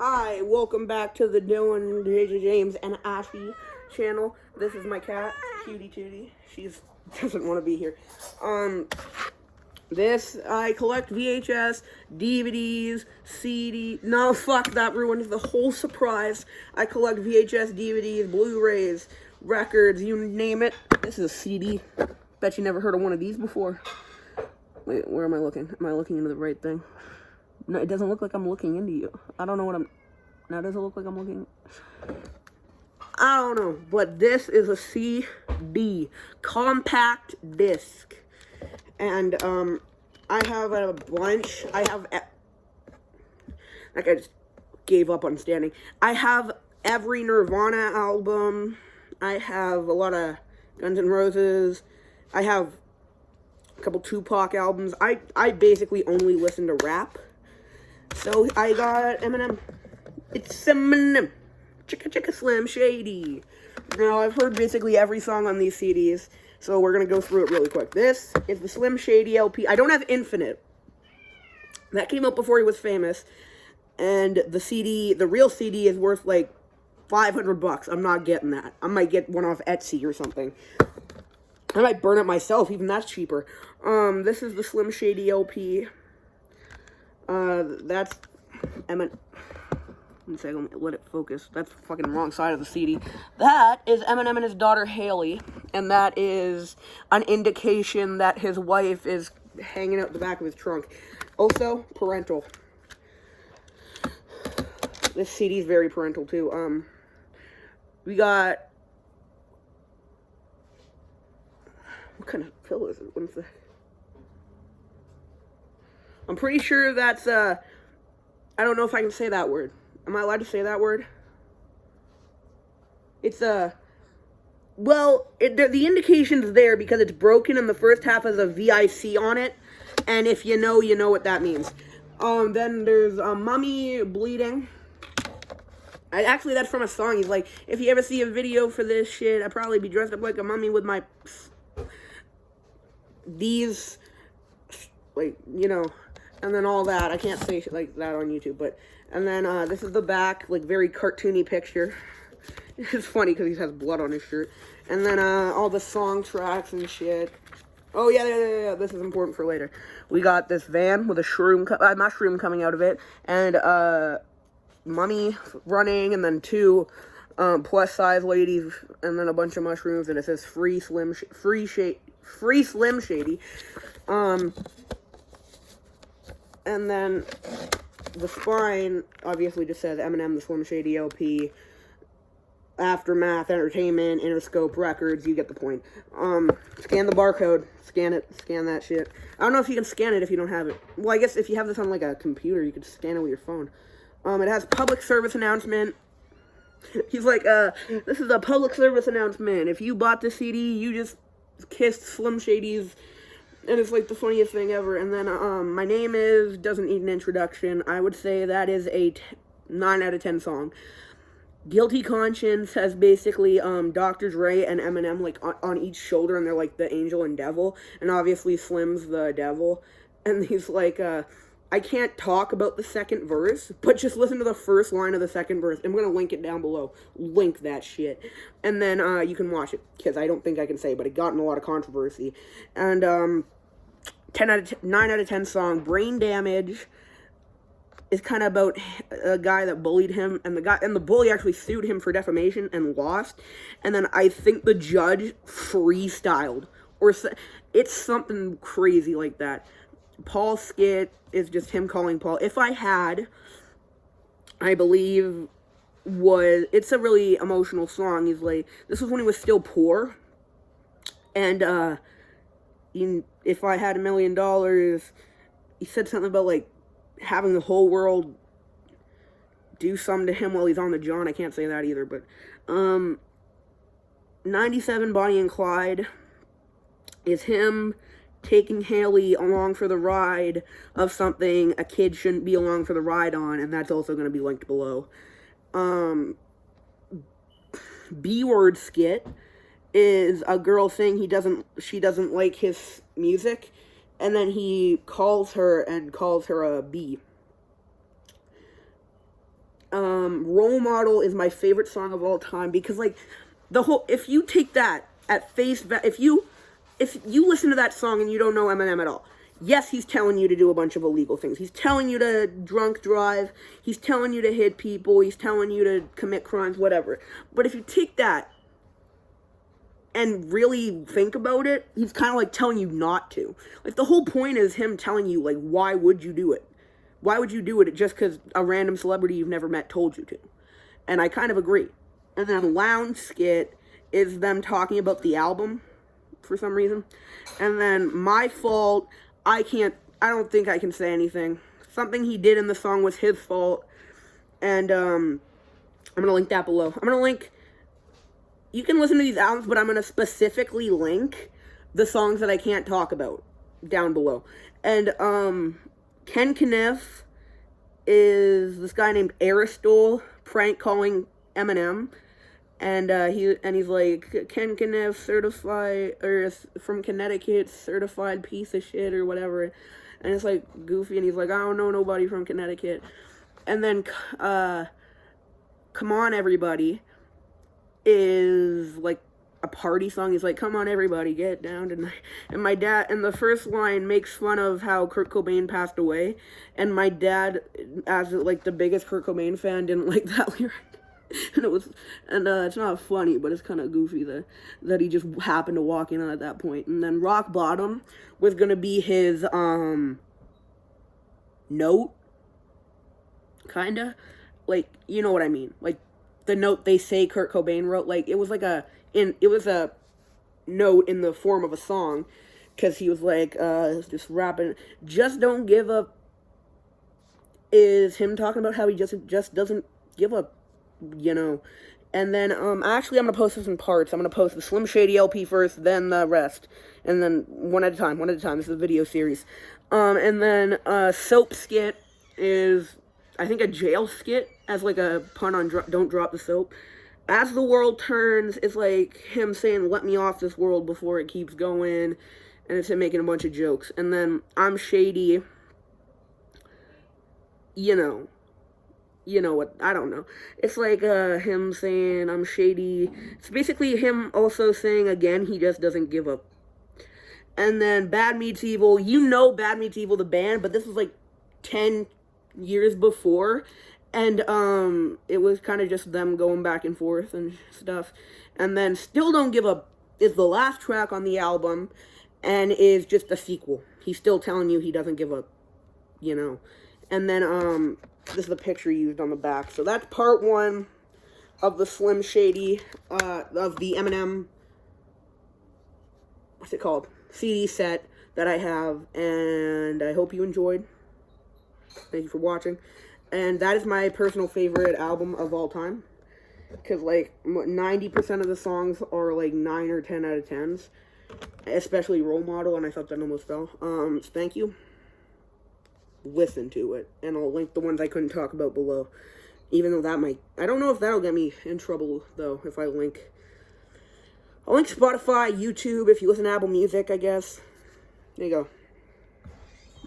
Hi, welcome back to the Dylan, JJ James, and Ashy channel. This is my cat, Cutie Tootie. She doesn't want to be here. I collect VHS, DVDs, CD. No, fuck, that ruined the whole surprise. I collect VHS, DVDs, Blu-rays, records, you name it. This is a CD. Bet you never heard of one of these before. Wait, where am I looking? Am I looking into the right thing? No, it doesn't look like I'm looking into you. I don't know what I'm... Now, does it look like I'm looking... I don't know, but this is a CD, compact disc. And, I have a bunch. That guy just gave up on standing. I have every Nirvana album. I have a lot of Guns N' Roses. I have a couple Tupac albums. I basically only listen to rap. So I got Eminem. It's Eminem. Chicka Chicka Slim Shady. Now, I've heard basically every song on these CDs, so we're going to go through it really quick. This is the Slim Shady LP. I don't have Infinite. That came out before he was famous. And the real CD is worth like $500. I'm not getting that. I might get one off Etsy or something. I might burn it myself, even that's cheaper. This is the Slim Shady LP. That's Eminem. One second, let it focus. That's fucking wrong side of the CD. That is Eminem and his daughter Haley, and that is an indication that his wife is hanging out the back of his trunk. Also, parental. This CD is very parental too. We got... What kind of pillow is it? What is that? I'm pretty sure that's, I don't know if I can say that word. Am I allowed to say that word? It's, well, the indication's there because it's broken and the first half has a VIC on it. And if you know what that means. Then there's a mummy bleeding. Actually, that's from a song. He's like, if you ever see a video for this shit, I'd probably be dressed up like a mummy with my... These... Like, and then all that. I can't say shit like that on YouTube, but... And then, this is the back, like, very cartoony picture. It's funny because he has blood on his shirt. And then, all the song tracks and shit. Oh, yeah, this is important for later. We got this van with a mushroom coming out of it, and, mummy running, and then two, plus-size ladies, and then a bunch of mushrooms, and it says Free Slim Shady. And then the spine obviously just says Eminem, the Slim Shady LP, Aftermath Entertainment, Interscope Records. You get the point. Scan the barcode. Scan it. Scan that shit. I don't know if you can scan it if you don't have it. Well, I guess if you have this on like a computer, you could scan it with your phone. It has public service announcement. He's like, this is a public service announcement. If you bought the CD, you just kissed Slim Shady's. And it's like the funniest thing ever. And then, my name doesn't need an introduction. I would say that is a 9 out of 10 song. Guilty Conscience has basically, Dr. Dre and Eminem, like, on each shoulder, and they're like the angel and devil. And obviously Slim's the devil. And he's like, I can't talk about the second verse, but just listen to the first line of the second verse. I'm going to link it down below. Link that shit. And then, you can watch it, because I don't think I can say, but it got in a lot of controversy. And, 9 out of 10 song, Brain Damage, is kind of about a guy that bullied him, and the bully actually sued him for defamation and lost. And then I think the judge freestyled, or it's something crazy like that. Paul skit is just him calling Paul. If I Had, I believe, it's a really emotional song. He's like, this was when he was still poor, and, if I had $1 million, he said something about, like, having the whole world do something to him while he's on the John. I can't say that either, but, 97 Bonnie and Clyde is him taking Haley along for the ride of something a kid shouldn't be along for the ride on, and that's also going to be linked below. B-word skit is a girl saying she doesn't like his music, and then he calls her a B. Role Model is my favorite song of all time because, like, if you take that at face value, if you listen to that song and you don't know Eminem at all, yes, he's telling you to do a bunch of illegal things. He's telling you to drunk drive. He's telling you to hit people. He's telling you to commit crimes, whatever. But if you take that and really think about it, he's kind of like telling you not to. Like, the whole point is him telling you, like, why would you do it? Why would you do it just because a random celebrity you've never met told you to? And I kind of agree. And then Lounge Skit is them talking about the album for some reason. And then My Fault, I don't think I can say anything. Something he did in the song was his fault. And I'm going to link that below. I'm going to link, you can listen to these albums, but I'm going to specifically link the songs that I can't talk about down below. And Ken Kniff is this guy named Aristotle prank calling Eminem. And he's like, Ken Kniff, certified, or from Connecticut, certified piece of shit, or whatever. And it's like goofy, and he's like, I don't know nobody from Connecticut. And then, Come On Everybody is like a party song. He's like, come on everybody, get down tonight. And my dad, and the first line makes fun of how Kurt Cobain passed away. And my dad, as like the biggest Kurt Cobain fan, didn't like that lyric. And it's not funny, but it's kind of goofy that he just happened to walk in at that point. And then Rock Bottom was gonna be his note, kinda, like, you know what I mean, like the note they say Kurt Cobain wrote. Like, it was a note in the form of a song, because he was like just rapping. Just Don't Give Up is him talking about how he just doesn't give up. You know. And then actually I'm gonna post this in parts. I'm gonna post the Slim Shady LP first, then the rest, and then one at a time. This is a video series. And then Soap Skit is, I think, a jail skit, as like a pun on Don't Drop the Soap. As the World Turns is like him saying, let me off this world before it keeps going, and it's him making a bunch of jokes. And then I'm Shady, you know what, I don't know. It's like him saying, I'm shady. It's basically him also saying, again, he just doesn't give up. And then Bad Meets Evil, Bad Meets Evil, the band, but this was like 10 years before. And it was kind of just them going back and forth and stuff. And then Still Don't Give Up is the last track on the album, and is just a sequel. He's still telling you he doesn't give up, you know. And then this is the picture used on the back. So that's part 1 of the Slim Shady, of the Eminem, what's it called, CD set that I have. And I hope you enjoyed. Thank you for watching. And that is my personal favorite album of all time. Because, like, 90% of the songs are, like, 9 or 10 out of 10s. Especially Role Model, and I thought that almost fell. Thank you. Listen to it, and I'll link the ones I couldn't talk about below, even though that might, I don't know if that'll get me in trouble, though, if I'll link Spotify, YouTube, if you listen to Apple Music, I guess. There you go.